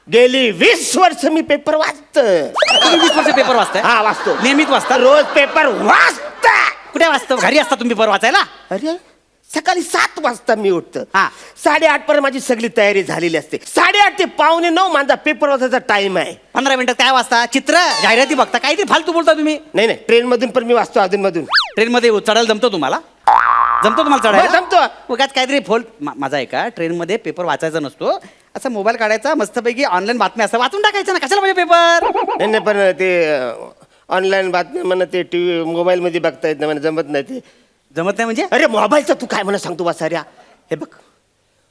गेली 20 वर्ष मी पेपर वाचतो. तुम्ही 20 वर्ष पेपर वाचताय? हा वाचतो. नेहमीच वाचता? रोज पेपर वाचता. कुठे वाचता? घरी असता तुम्ही पेपर वाचायला? अरे सकाळी 7 वाजता मी उठतो. हा. 8:30 पर्यंत माझी सगळी तयारी झालेली असते. 8:30 ते 8:45 माझा पेपर वाचायचा टाइम आहे. 15 मिनिटात काय वाचता? चित्र, जाहिराती बघता? काय ते फालतू बोलता तुम्ही? नाही ट्रेन मधून पण मी वाचतो अधून मधून. ट्रेन मध्ये चढायला जमतो तुम्हाला? जमतो तुम्हाला हो, चढायला? जमतो. उगाच काहीतरी माझा आहे का, ट्रेन मध्ये पेपर वाचायचा नसतो, असं मोबाईल काढायचा मस्तपैकी ऑनलाईन बातम्या असं वाचून टाकायचं ना, कशाला पाहिजे पेपर? नाही पण ते ऑनलाईन बातम्या म्हणा ते टीव्ही मोबाईल मध्ये बघता येत नाही मला जमत नाही ते. जमत नाही म्हणजे? अरे मोबाईलचं तू काय म्हणा सांगतो वासाऱ्या. हे बघ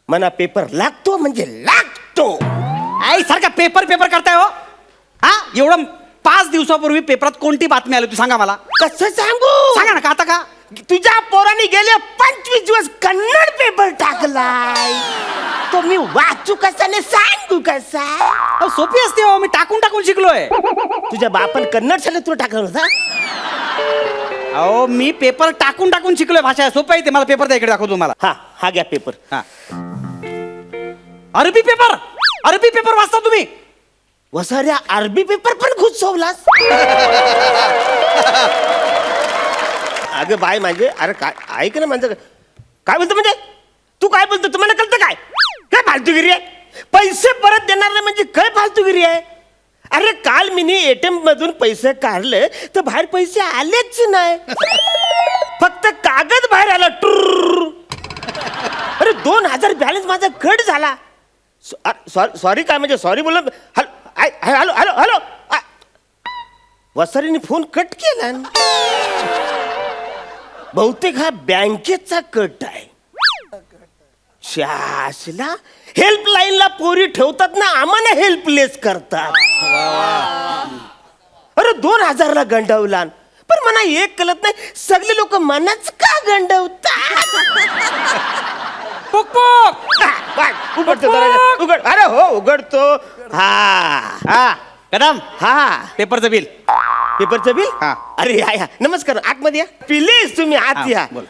मना पेपर लागतो म्हणजे लागतो. आई सारखा पेपर पेपर करताय हो. हा एवढं 5 दिवसापूर्वी पेपरात कोणती बातमी आली तू सांगा मला. कसं सांगू? सांगा ना. का आता का? तुझ्या पोराने गेले 25 दिवस कन्नड पेपर टाकलाय. तो मी वाचू कसा ने सांगू कसा? अहो, सोपी असते हो. मी टाकून टाकून शिकलोय. तुझ्या बापान कन्नड शाळेत तुला टाकलं होता? अहो मी पेपर टाकून टाकून शिकलोय. भाषा सोपं आहे ते. मला पेपर द्या, इकडे दाखवतो तुम्हाला. हा घ्या पेपर. हा अरबी पेपर. अरबी पेपर वाचता तुम्ही? वसाऱ्या अरबी पेपर पण घुसवलास. अगं बाय म्हणजे अरे काय ऐक ना म्हणजे काय बोलतो म्हणजे तू काय बोलतो तुम्हाला कळतं काय? काय फालतूगिरी आहे? पैसे परत देणार नाही म्हणजे काय फालतूगिरी आहे? अरे काल मी एटीएम मधून पैसे काढले तर बाहेर पैसे आलेच नाही. फक्त कागद बाहेर आला. टुर्र. अरे 2000 बॅलन्स माझा कट झाला. सॉरी काय म्हणजे सॉरी बोल. Hello hello hello. वसारीने फोन कट केला. बहुतेक हा बँकेचा कट आहे. शासला हेल्पलाईनला पोरी ठेवतात ना, आम्हाला हेल्पलेस करतात. अरे 2000ला गंडवला पण मला एक कळत नाही सगळे लोक मनाच का गंडवतात. उघडतो उघड. अरे हो उघडतो. हा कदम हा पेपरचं बिल. पेपरचं बिल. हा. अरे या नमस्कार आतमध्ये या प्लीज. तुम्ही आत या. बोल.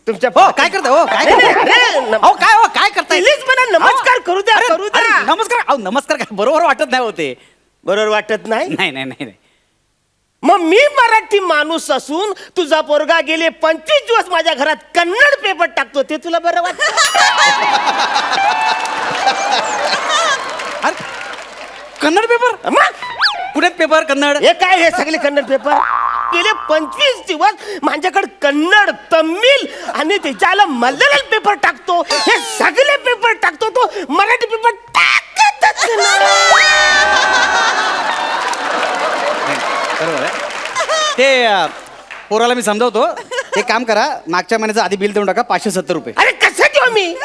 तुमच्या हो काय करता? हो काय नाही, करताय? अरे, अहो काय हो काय करताय? प्लीज मला नमस्कार करू द्या. अरे, करू द्या. अरे, नमस्कार. अहो नमस्कार काय बरोबर वाटत नाही होते. बरोबर वाटत नाही. नाही नाही नाही नाही. मग मी मराठी माणूस असून तुझा पोरगा गेले 25 दिवस माझ्या घरात कन्नड पेपर टाकतो ते तुला बरं वाटत? अरे कन्नड पेपर? कुठे पेपर कन्नड? हे काय हे सगळे कन्नड पेपर? गेले 25 दिवस माझ्याकडे कन्नड, तमिळ आणि त्याच्याला मल्याळम पेपर टाकतो. हे सगळे पेपर टाकतो. तो मराठी पेपर टाकतच नाही. बरोबर आहे. ते पोराला मी समजावतो. एक काम करा, मागच्या महिन्याचं आधी बिल देऊन टाका 570 रुपये. अरे कसं देऊ मी?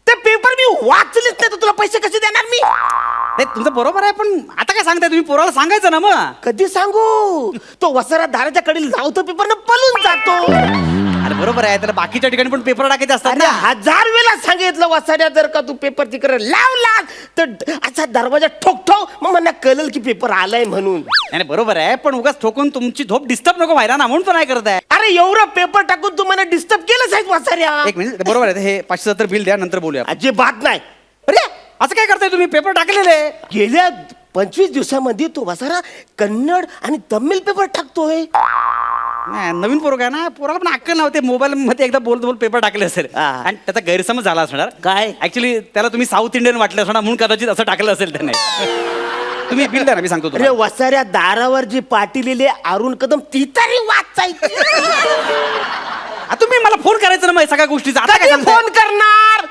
ते पेपर मी वाचलेच नाही तर तुला पैसे कसे देणार मी? नाही तुमचं बरोबर आहे, पण आता काय सांगताय तुम्ही? पोराला सांगायचं ना मग. कधी सांगू? तो वसारा दाराच्या कडे लावतो पेपर न पळून जातो. अरे बरोबर आहे, त्याला बाकीच्या ठिकाणी पण पेपर टाकायचे असतात अरे ना. 1000 वेळा सांगितलं वसाऱ्या जर का तू पेपर तिकडे लावला तर असा दरवाजा ठोकठो मग मला कळलं की पेपर आलाय म्हणून. नाही बरोबर आहे, पण उगाच ठोकून तुमची झोप डिस्टर्ब नको व्हायला ना, म्हणून पण नाही करताय. अरे एवढं पेपर टाकून तू मला डिस्टर्ब केलं साहेब वसाऱ्या. एक मिनिट, बरोबर आहे. हे 570 बिल द्या, नंतर बोलूया. अजिबात नाही. अरे असं काय करताय तुम्ही? पेपर टाकलेले गेल्या 25 दिवसामध्ये तो वसारा कन्नड आणि तमिळ पेपर टाकतोय. नाही, नवीन पोरग आहे ना, पोराला पण अक्कल नव्हते. मोबाईल मध्ये एकदा बोलत बोल पेपर टाकले असेल हा. आणि त्याचा गैरसमज झाला असणार. काय? ऍक्च्युली त्याला तुम्ही साऊथ इंडियन वाटलं असणार, म्हणून कदाचित असं टाकलं असेल त्याने. तुम्ही बिल द्या ना, मी सांगतो अरे तुम्हाला. वसाऱ्या दारावर जी पाटीलेले अरुण कदम ती तरी वाचायची. तुम्ही मला फोन करायचं ना मग सगळ्या गोष्टीचा. आता काय कधी सांगताय? फोन करणार?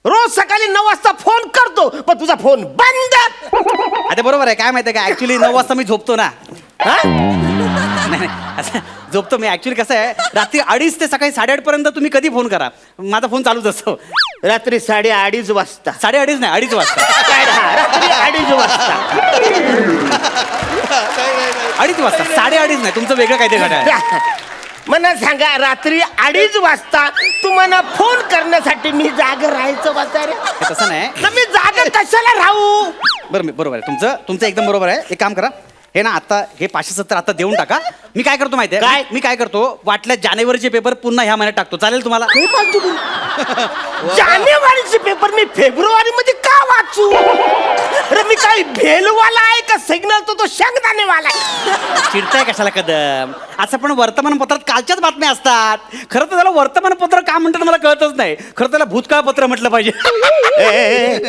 रोज सकाळी 9 वाजता फोन करतो पण तुझा फोन बंद. आता बरोबर आहे. काय माहिती आहे का, ऍक्च्युली 9 वाजता मी झोपतो ना. हा? नाही असं झोपतो मी. ऍक्च्युली कसं आहे, रात्री 2:30 ते सकाळी 8:30 पर्यंत तुम्ही कधी फोन करा, माझा फोन चालूच असतो. रात्री 2:30 वाजता. 2:30 नाही, 2:30 वाजता. काय हा, रात्री 2:30 वाजता. 2:30 वाजता, 2:30 नाही. तुमचं वेगळं काहीतरी घडा. मला सांगा रात्री 2:30 वाजता तुम्हाला फोन करण्यासाठी मी जाग राहायचं वसाऱ्या? तसं नाही. तर मी जाग कशाला राहू? बरोबर आहे. तुमचं एकदम बरोबर आहे. एक काम करा, हे ना आता हे 570 आता देऊन टाका. मी काय करतो माहिती काय? आहे? मी काय करतो, वाटल्या जानेवारीचे पेपर पुन्हा ह्या महिन्यात टाकतो. चालेल तुम्हाला? जानेवारीचे पेपर मी फेब्रुवारी मध्ये का वाचू? अरे काही भेलवाला आहे का सिग्नल तो शेंगदाणेवाला आहे? चिडताय कशाला कदम? असं पण वर्तमानपत्रात कालच्याच बातम्या असतात. खरं तर त्याला वर्तमानपत्र का म्हणतात मला कळतच नाही. खरं त्याला भूतकाळ पत्र म्हटलं पाहिजे.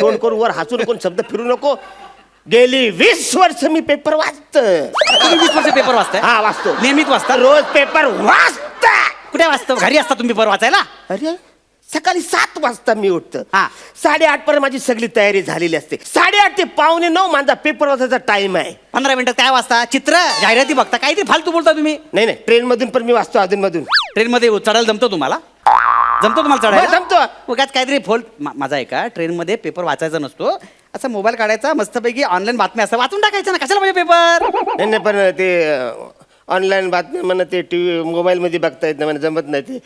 कोण कोण वर हसू नको, शब्द फिरू नको. गेली 20 वर्ष मी पेपर वाचतो. तुम्ही 20 वर्ष पेपर वाचताय? हा वाचतो, नियमित वाचता? रोज पेपर वाचता. कुठे वाचता? घरी असता तुम्ही पेपर वाचायला? अरे सकाळी 7 वाजता मी उठतो. हा. 8:30 पर्यंत माझी सगळी तयारी झालेली असते. 8:30 ते 8:45 माझा पेपर वाचायचा टाइम आहे. 15 मिनिटात काय वाचता? चित्र, जाहिराती बघता? काहीतरी फालतू बोलता तुम्ही. नाही नाही, ट्रेन मधून पण मी वाचतो, अधून मधून. ट्रेन मध्ये चढायला जमतो तुम्हाला? जमतो तुम्हाला हो, चढायला? जमतो. उगाच काहीतरी माझा आहे का? ट्रेन मध्ये पेपर वाचायचा नसतो. असा मोबाईल काढायचा, मस्तपैकी ऑनलाईन बातम्या असतात, वाचून टाकायचं ना. कशाला पाहिजे पेपर? नाही नाही, पण ते ऑनलाईन बातम्या म्हणा, ते टीव्ही मोबाईल मध्ये बघता येत नाही, मला जमत नाही ते.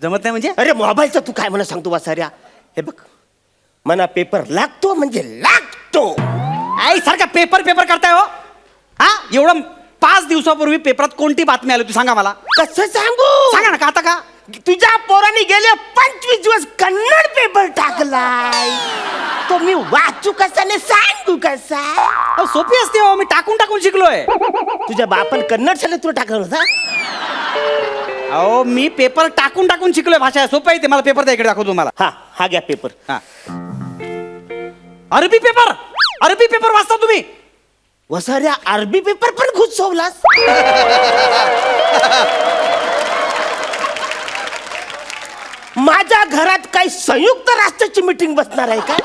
जमत नाही म्हणजे? अरे मोबाईलचं तू काय म्हणा सांगतो वासाऱ्या. हे बघ, मना पेपर लागतो म्हणजे लागतो. आई सारखा पेपर पेपर करताय हो. हा, एवढं 5 दिवसापूर्वी पेपरात कोणती बातमी आली तू सांगा मला. कसं सांगू? सांगा ना. का आता का? तुझ्या पोराने गेले 25 दिवस कन्नड पेपर टाकलाय. तो मी वाचू कसा ने सांगू कसा? अहो, सोपी असते हो. मी टाकून टाकून शिकलोय. तुझ्या बापान कन्नड शाळेत तुला टाकलं होता? अहो, मी पेपर टाकून टाकून शिकलोय. भाषा सोपं आहे ते. मला पेपर द्या, इकडे दाखवतो तुम्हाला. हा घ्या पेपर. हा, अरबी पेपर. अरबी पेपर वाचता तुम्ही? वसाऱ्या अरबी पेपर पण घुसवलास. माझ्या घरात काही संयुक्त राष्ट्राची मीटिंग बसणार आहे का?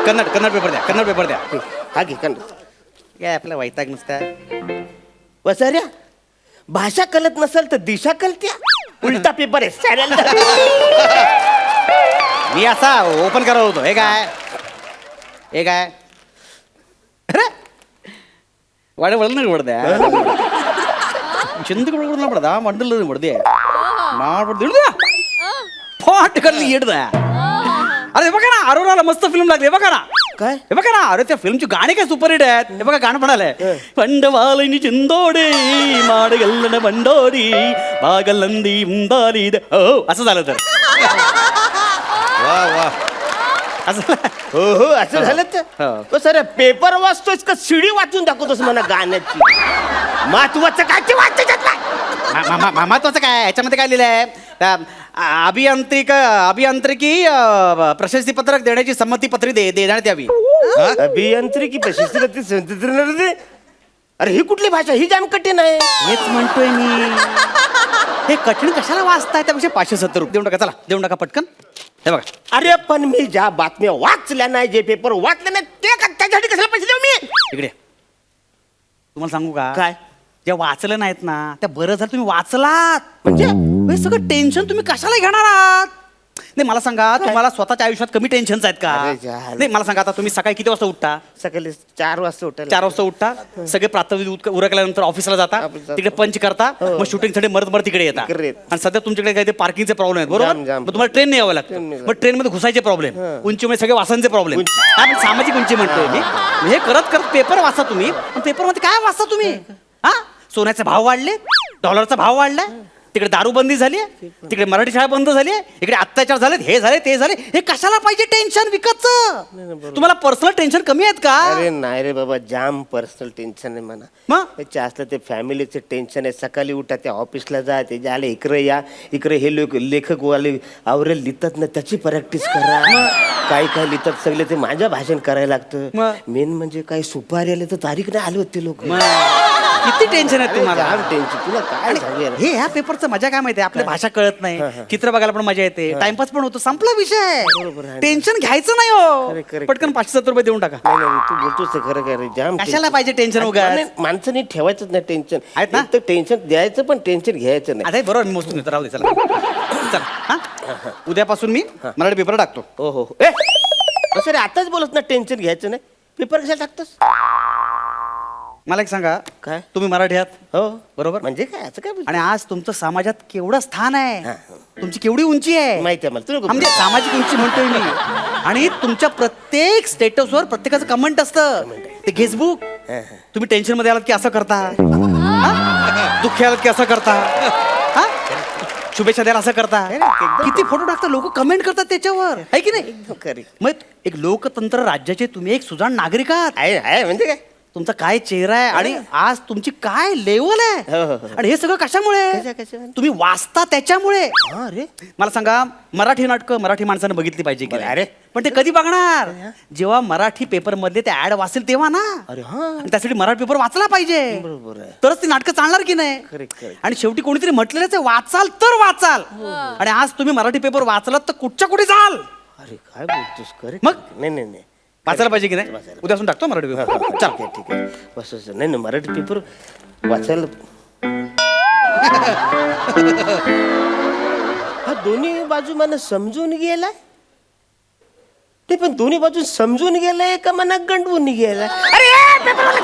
कन्नड पेपर द्या. कन्नड पेपर द्या. हा घे कन्नड. काय आपला वैताग नुसता. वसाऱ्या भाषा कळत नसेल तर दिशा कळत्या. उलटा पेपर आहे सॅरल. मी असा ओपन करत होतो. हे काय? हे काय? अरे वाडे वडल नाही पडद्या. चिंतक पडला पडदा मंडल पडदे फाट करली येडदा. अरे हे बघा ना, अरोराला मस्त फिल्म लागली. हे बघा ना. काय? हे बघा ना. अरे त्या फिल्मची गाणी काय सुपरहिट आहेत. हे बघा गाणं म्हणालंय. पंडवालिनी चिंदोडे माडगल्लन बंडोरी बागलंदी उंदाली. हो असं झालं तर. वा वा. असं हो हो असं झालं हो. तर. तो सर पेपर वाचतोस का शिडी वाचून दाखवतोस मला गाण्याची? महत्वाचं काय ते वाचायच्यात नाही. महत्वाचं काय याच्यामध्ये काय लिहिलंय? अभियांत्रिकी प्रशस्ती पत्रक देण्याची संमती पत्री देण्यात यावी. अभियांत्रिकी प्रशस्ती. अरे ही कुठली भाषा? ही जाम कठीण आहे. हेच म्हणतोय मी. हे कठीण कशाला वाचताय? त्यापेक्षा 570 रुपये देऊन टाका. चला देऊन टाका पटकन. हे बघा. अरे पण मी ज्या बातम्या वाचल्या नाही, जे पेपर वाचले नाही, ते त्याच्यासाठी कशाला पैसे देऊ मी? इकडे तुम्हाला सांगू का? काय? ज्या वाचलं नाहीत ना त्या बरं झालं तुम्ही वाचलात. म्हणजे हे सगळं टेन्शन तुम्ही कशाला घेणार आहात? नाही मला सांगा, तुम्हाला स्वतःच्या आयुष्यात कमी टेन्शन्स आहेत का? अरे झालं. नाही मला सांगा, आता तुम्ही सकाळी किती वाजता उठता? सकाळी 4 वाजता उठायला. 4 वाजता उठता. सगळे प्रातःविधी उरकल्यानंतर ऑफिसला जाता. ऑफिसला तिकडे पंच करता. हो. मग शूटिंगसाठी मरत तिकडे येता. तिकडे येत. आणि सध्या तुमच्याकडे काही पार्किंगचे प्रॉब्लेम आहेत बरोबर. जाम. मग तुम्हाला ट्रेन यावं लागतं. ट्रेनने मग ट्रेनमध्ये घुसायचे प्रॉब्लेम, उंचीमुळे सगळे वासांचे प्रॉब्लेम. आपण सामाजिक उंची म्हणतोय मी. हे करत करत पेपर वाचता तुम्ही. पेपरमध्ये काय वाचता तुम्ही? हा, सोन्याचे भाव वाढले, डॉलरचा भाव वाढलाय, तिकडे दारूबंदी झाली, तिकडे मराठी शाळा बंद झाली, इकडे अत्याचार झाले, हे झाले ते झाले. हे कशाला पाहिजे टेन्शन विकतचं? तुम्हाला पर्सनल टेन्शन कमी आहेत का? अरे नाही रे बाबा, जाम पर्सनल टेन्शन आहे म्हणा. मग त्याच्या असलं ते फॅमिलीचं टेन्शन आहे. सकाळी उठा, ते ऑफिसला जा, ते झाले इकडे या, इकडे हे लेखक वाले आवरेल लिहितात ना, त्याची प्रॅक्टिस करा. काही काय लिहितात सगळे, ते माझ्या भाषण करायला लागतं. मेन म्हणजे काय सुपारी आले तर तारीख नाही आले होते लोक. किती टेन्शन आहे तुम्हाला? टेन्शन तुला काय सांगूया. हे ह्या पेपरचं मजा काय माहितीये? आपली भाषा कळत नाही, चित्र बघायला पण मजा येते, टाइमपास पण होतो, संपला विषय. टेन्शन घ्यायचं नाही हो. पटकन 570 रुपये देऊन टाका. नाही नाही, तू बोलतोस ते खरं काय रे, जाम कशाला पाहिजे टेन्शन वगैरे? माणसाने ठेवायचंच नाही टेन्शन. आहेत ना? तर टेन्शन द्यायचं पण टेन्शन घ्यायचं नाही. आता बरोबर मी मोजून येतो. राहू दे चला. चला हा, उद्यापासून मी मराठी पेपर टाकतो. हो हो. ए असं रे, आताच बोलत ना टेन्शन घ्यायचं नाही. पेपर कशाला टाकतोस? मला एक सांगा, काय? तुम्ही मराठी आहात हो बरोबर? म्हणजे काय असं काय बोलतो? आणि आज तुमचं समाजात केवढं स्थान आहे, तुमची केवढी उंची आहे माहिती आहे मला. तुला म्हणजे सामाजिक उंची म्हणतोय मी. आणि तुमच्या प्रत्येक स्टेटसवर प्रत्येकाचं कमेंट असतं, ते फेसबुक. तुम्ही टेन्शन मध्ये आलात की असं करता, हा? दुःखी आलात की असं करता, हा? शुभेच्छा द्यायला असं करता, किती फोटो टाकता लोक, कमेंट करतात त्याच्यावर, आहे की नाही? खरी. मग एक लोकतंत्र राज्याचे तुम्ही एक सुजाण नागरिक आहात. आहे म्हणजे काय तुमचा काय चेहरा आहे आणि आज तुमची काय लेवल आहे. हो, हो, हो. आणि हे सगळं कशामुळे कशामुळे? तुम्ही वाचता त्याच्यामुळे. अरे मला सांगा, मराठी नाटकं मराठी माणसानं बघितली पाहिजे की नाही? अरे. पण ते कधी बघणार जेव्हा मराठी पेपर मधले ते ऍड वाचेल तेव्हा ना. अरे हा आणि त्यासाठी मराठी पेपर वाचला पाहिजे. बरोबर आहे. तरच ती नाटकं चालणार की नाही. Correct, correct. आणि शेवटी कोणीतरी म्हटलेलंच आहे, वाचाल तर वाचाल. आणि आज तुम्ही मराठी पेपर वाचलात तर कुठच्या कुठे जाल. अरे काय बोलतोस खरे मग? नाही वाचायला पाहिजे की नाही. वाचायला. उद्यापासून टाकतो मराठी पेपर. चल ठीक आहे बस नाही मराठी पेपर वाचायला हा दोन्ही बाजू मला समजून गेलाय. ते पण दोन्ही बाजू समजून गेलाय का मना गंडवून गेलाय. अरे पेपर